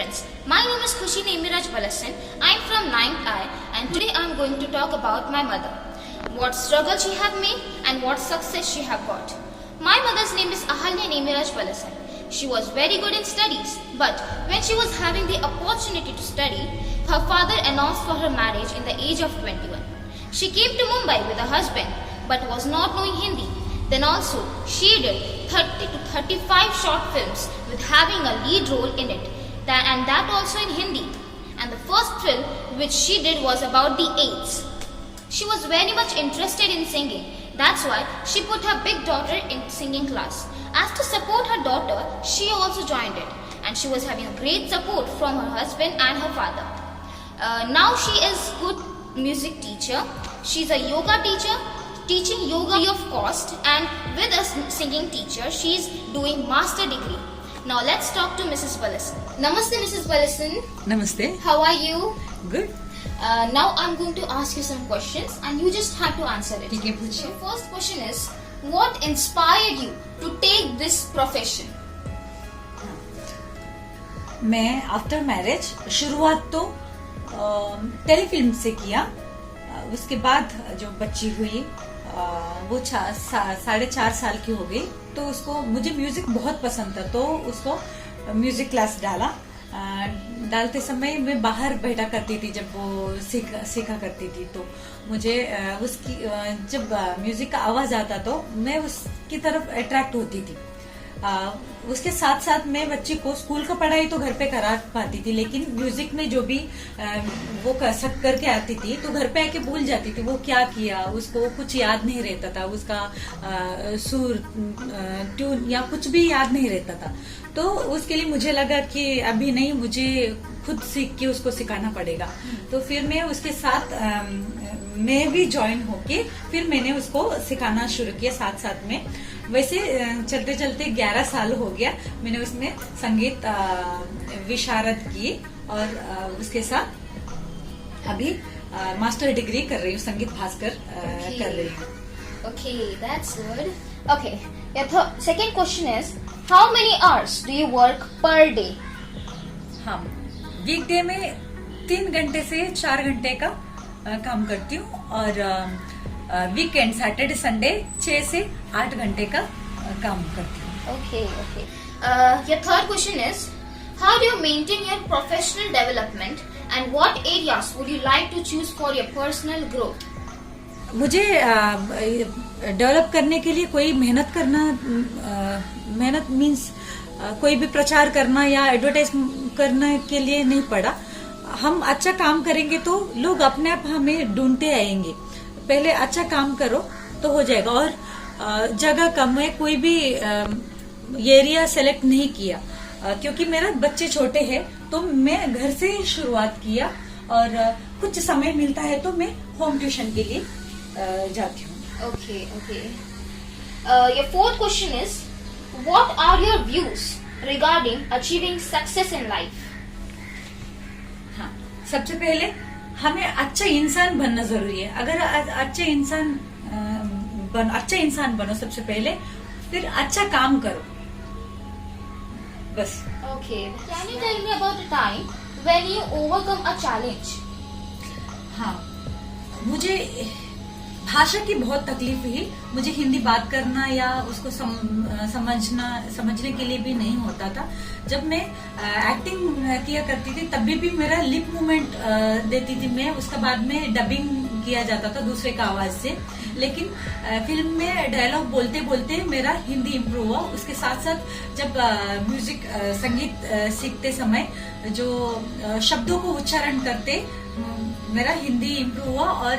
friends, my name is Khushi Nemiraj Balasan. I am from 9th I and today I am going to talk about my mother. What struggle she have made and what success she have got. My mother's name is Ahalya Nemiraj Balasan. She was very good in studies, but when she was having the opportunity to study, her father announced for her marriage in the age of 21. She came to Mumbai with her husband but was not knowing Hindi. Then also, she did 30 to 35 short films with having a lead role in it, and that also in Hindi. And the first film which she did was about the AIDS. She was very much interested in singing. That's why she put her big daughter in singing class. As to support her daughter, she also joined it. And she was having a great support from her husband and her father. Now she is good music teacher. She's a yoga teacher, teaching yoga free of cost, and with a singing teacher, she's doing master degree. Now let's talk to Mrs. Balasan. Namaste, Mrs. Balasan. Namaste. How are you? Good. Now I'm going to ask you some questions, and you just have to answer it. ठीक है, पूछिए. So first question is, what inspired you to take this profession? मैं after marriage शुरुआत तो telefilm से किया. उसके बाद जो बच्ची हुई वो 4.5 साल की हो गई, तो उसको मुझे म्यूजिक बहुत पसंद था, तो उसको म्यूजिक क्लास डाला. डालते समय मैं बाहर बैठा करती थी जब वो सीखा करती थी, तो मुझे उसकी जब म्यूजिक का आवाज आता तो मैं उसकी तरफ अट्रैक्ट होती थी. उसके साथ साथ मैं बच्ची को स्कूल का पढ़ाई तो घर पे करा पाती थी, लेकिन म्यूजिक में जो भी वो करके आती थी तो घर पे आके भूल जाती थी वो क्या किया, उसको कुछ याद नहीं रहता था, उसका सुर ट्यून या कुछ भी याद नहीं रहता था. तो उसके लिए मुझे लगा कि अभी नहीं, मुझे खुद सीख के उसको सिखाना पड़ेगा. तो फिर मैं उसके साथ मैं भी ज्वाइन होके फिर मैंने उसको सिखाना शुरू किया साथ साथ में. वैसे चलते चलते 11 साल हो गया मैंने उसमें संगीत विशारद की, और उसके साथ अभी मास्टर डिग्री कर रही हूँ, संगीत भास्कर कर रही हूँ. Okay, that's good. Okay, second question is, how many hours do you work per day? हाँ, वीकडे में 3 घंटे से 4 घंटे का काम करती हूँ, और वीकेंड सैटरडे संडे 6 से 8 घंटे का काम करती हूँ. Okay, okay. Your third question is, how do you maintain your professional development and what areas would you like to choose for your personal growth? मुझे डेवलप करने के लिए कोई मेहनत करना, मेहनत मीन्स कोई भी प्रचार करना या एडवर्टाइज करने के लिए नहीं पड़ा. हम अच्छा काम करेंगे तो लोग अपने आप हमें ढूंढते आएंगे. पहले अच्छा काम करो तो हो जाएगा. और जगह कम है, कोई भी एरिया सेलेक्ट नहीं किया, क्योंकि मेरा बच्चे छोटे हैं तो मैं घर से ही शुरुआत किया, और कुछ समय मिलता है तो मैं होम ट्यूशन के लिए जाती हूँ. Okay, okay. Your fourth question is, what are your views regarding achieving success in life? हाँ, सबसे पहले हमें अच्छा इंसान बनना जरूरी है. अगर अच्छा इंसान बनो सबसे पहले, फिर अच्छा काम करो, बस. Okay. Can you tell me about a time when you overcome a challenge? हाँ, मुझे भाषा की बहुत तकलीफ हुई. मुझे हिंदी बात करना या उसको समझने के लिए भी नहीं होता था. जब मैं एक्टिंग किया करती थी तभी भी मेरा लिप मूवमेंट देती थी मैं, उसके बाद में डबिंग किया जाता था दूसरे का आवाज से. लेकिन फिल्म में डायलॉग बोलते बोलते मेरा हिंदी इम्प्रूव हुआ. उसके साथ साथ जब म्यूजिक संगीत सीखते समय जो शब्दों को उच्चारण करते मेरा हिंदी इम्प्रूव हुआ, और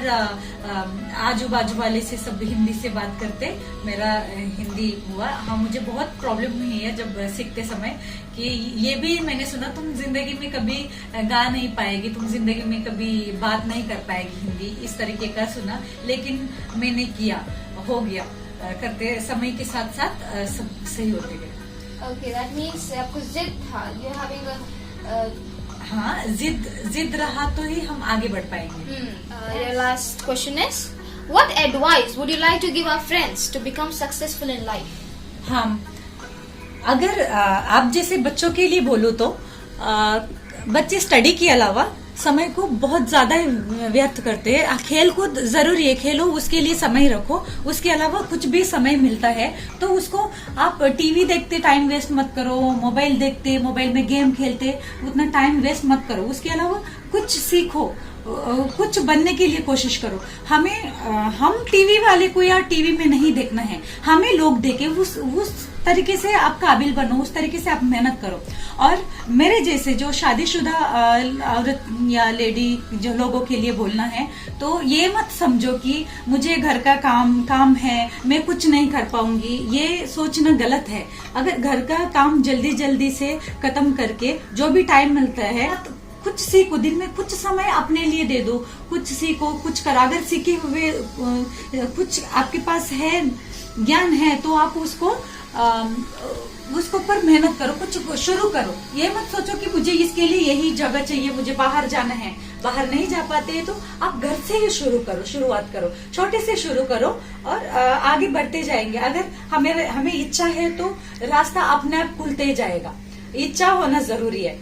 आजू बाजू वाले से सब हिंदी से बात करते मेरा हिंदी हुआ. हाँ, मुझे बहुत प्रॉब्लम हुई है जब सीखते समय कि ये भी मैंने सुना, तुम जिंदगी में कभी गा नहीं पाएगी, तुम जिंदगी में कभी बात नहीं कर पाएगी हिंदी, इस तरीके का सुना. लेकिन मैंने किया, हो गया. करते समय के साथ साथ सब सही होते गए. Okay, that means आपको जिद था, you're having a हाँ, जिद रहा तो ही हम आगे बढ़ पाएंगे. Your last question is, what advice would you like to give our friends to become successful in life? हाँ, अगर आप जैसे बच्चों के लिए बोलो तो बच्चे स्टडी के अलावा समय को बहुत ज्यादा व्यर्थ करते हैं। खेल कूद जरूरी है, खेलो, उसके लिए समय रखो। उसके अलावा कुछ भी समय मिलता है तो उसको आप टीवी देखते टाइम वेस्ट मत करो, मोबाइल देखते, मोबाइल में गेम खेलते उतना टाइम वेस्ट मत करो। उसके अलावा कुछ सीखो, कुछ बनने के लिए कोशिश करो। हम टीवी वाले को या टीवी में नहीं देखना है, हमें लोग देखे, उस तरीके से आप काबिल बनो, उस तरीके से आप मेहनत करो। और मेरे जैसे जो शादीशुदा औरत या लेडी जो लोगों के लिए बोलना है, तो ये मत समझो कि मुझे घर का काम है, मैं कुछ नहीं कर पाऊंगी। ये सोचना गलत है। अगर घर का काम जल्दी जल्दी से खत्म करके जो भी टाइम मिलता है तो कुछ सीखो, दिन में कुछ समय अपने लिए दे दो, कुछ सीखो, कुछ करो। अगर सीखे हुए कुछ आपके पास है, ज्ञान है, तो आप उसको पर मेहनत करो, कुछ शुरू करो। ये मत सोचो कि मुझे इसके लिए यही जगह चाहिए, मुझे बाहर जाना है। बाहर नहीं जा पाते हैं तो आप घर से ही शुरू करो, शुरुआत करो, छोटे से शुरू करो और आगे बढ़ते जाएंगे। अगर हमें इच्छा है तो रास्ता अपने आप खुलते ही जाएगा। इच्छा होना जरूरी है।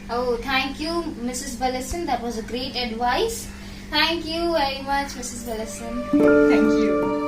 Oh, thank you, Mrs. Balasan. That was a great advice. Thank you very much, Mrs. Balasan. Thank you.